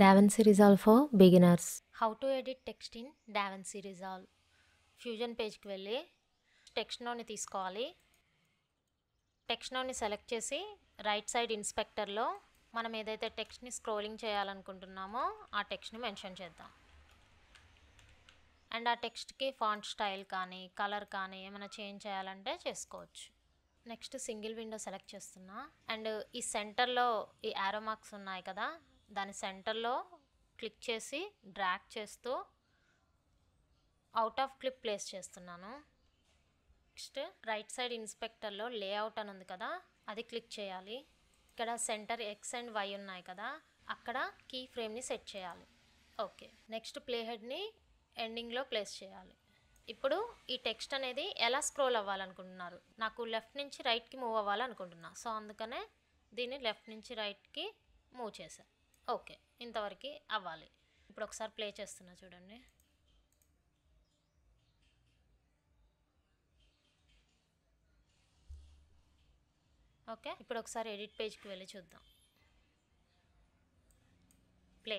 DaVinci Resolve for beginners. How to edit text in DaVinci Resolve. Fusion పేజ్కి వెళ్ళి text నోని తీసుకోవాలి. టెక్స్ట్ నోని సెలెక్ట్ చేసి రైట్ సైడ్ ఇన్స్పెక్టర్లో మనం ఏదైతే టెక్స్ట్ని స్క్రోలింగ్ చేయాలనుకుంటున్నామో ఆ టెక్స్ట్ని మెన్షన్ చేద్దాం. అండ్ ఆ టెక్స్ట్కి ఫాంట్ స్టైల్ కానీ కలర్ కానీ ఏమైనా చేంజ్ చేయాలంటే చేసుకోవచ్చు. నెక్స్ట్ సింగిల్ విండో సెలెక్ట్ చేస్తున్నా. అండ్ ఈ సెంటర్లో ఈ యారో మార్క్స్ ఉన్నాయి కదా, దాని సెంటర్లో క్లిక్ చేసి డ్రాగ్ చేస్తూ అవుట్ ఆఫ్ క్లిప్ ప్లేస్ చేస్తున్నాను. నెక్స్ట్ రైట్ సైడ్ ఇన్స్పెక్టర్లో లేఅవుట్ అని ఉంది కదా, అది క్లిక్ చేయాలి. ఇక్కడ సెంటర్ ఎక్స్ అండ్ వై ఉన్నాయి కదా, అక్కడ కీ ఫ్రేమ్ని సెట్ చేయాలి. ఓకే, నెక్స్ట్ ప్లే హెడ్ని ఎండింగ్లో ప్లేస్ చేయాలి. ఇప్పుడు ఈ టెక్స్ట్ అనేది ఎలా స్క్రోల్ అవ్వాలనుకుంటున్నారు? నాకు లెఫ్ట్ నుంచి రైట్కి మూవ్ అవ్వాలనుకుంటున్నా, సో అందుకనే దీన్ని లెఫ్ట్ నుంచి రైట్కి మూవ్ చేశాను. ఓకే, ఇంతవరకు అవ్వాలి. ఇప్పుడు ఒకసారి ప్లే చేస్తున్నా చూడండి. ఓకే, ఇప్పుడు ఒకసారి ఎడిట్ పేజ్కి వెళ్ళి చూద్దాం. ప్లే.